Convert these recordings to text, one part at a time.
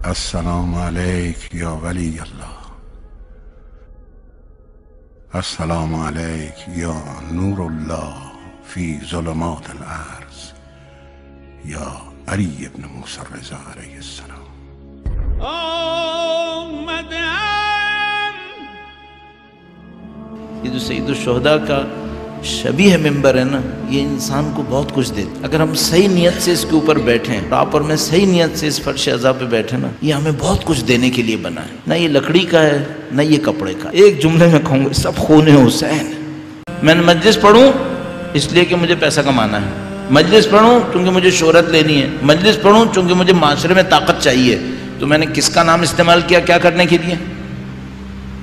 अस्सलाम अलैक या वली अल्लाह, अस्सलाम अलैक या नूरुल्लाह फी ज़ुलुमातिल अर्ज़ या अली इब्न मूसा रज़ा अलैहिस्सलाम। ये जो सईदुल शुहदा का शबीह मिंबर है ना, ये इंसान को बहुत कुछ देता। अगर हम सही नियत से इसके ऊपर बैठे हैं, आप और मैं सही नियत से इस फर्श अज़ा पे बैठे ना, ये हमें बहुत कुछ देने के लिए बना है। ना ये लकड़ी का है, ना ये कपड़े का। एक जुमले में कहूँगा, सब खून हुसैन। मैंने मजलिस पढ़ूँ इसलिए कि मुझे पैसा कमाना है, मजलिस पढ़ूँ क्योंकि मुझे शोहरत लेनी है, मजलिस पढ़ूँ क्योंकि मुझे माशरे में ताकत चाहिए। तो मैंने किसका नाम इस्तेमाल किया, क्या करने के लिए?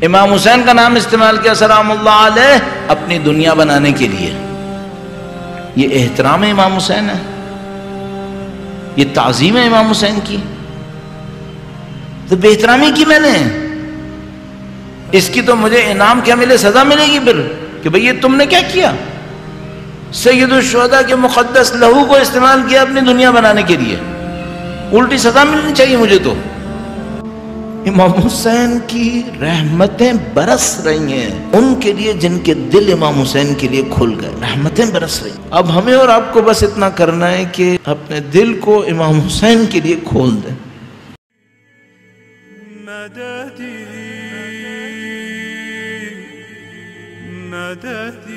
इमाम हुसैन का नाम इस्तेमाल किया सलामुल्लाह अलैह, अपनी दुनिया बनाने के लिए। ये एहतराम है इमाम हुसैन है, ये ताजीम है इमाम हुसैन की। तो बेहतरामी की मैंने, इसकी तो मुझे इनाम क्या मिले, सजा मिलेगी फिर कि भाई ये तुमने क्या किया। सैयदुल शुहदा के मुक़द्दस लहू को इस्तेमाल किया अपनी दुनिया बनाने के लिए, उल्टी सजा मिलनी चाहिए मुझे। तो इमाम हुसैन की रहमतें बरस रही हैं उनके लिए जिनके दिल इमाम हुसैन के लिए खुल गए, रहमतें बरस रही। अब हमें और आपको बस इतना करना है कि अपने दिल को इमाम हुसैन के लिए खोल दें। मददी मददी।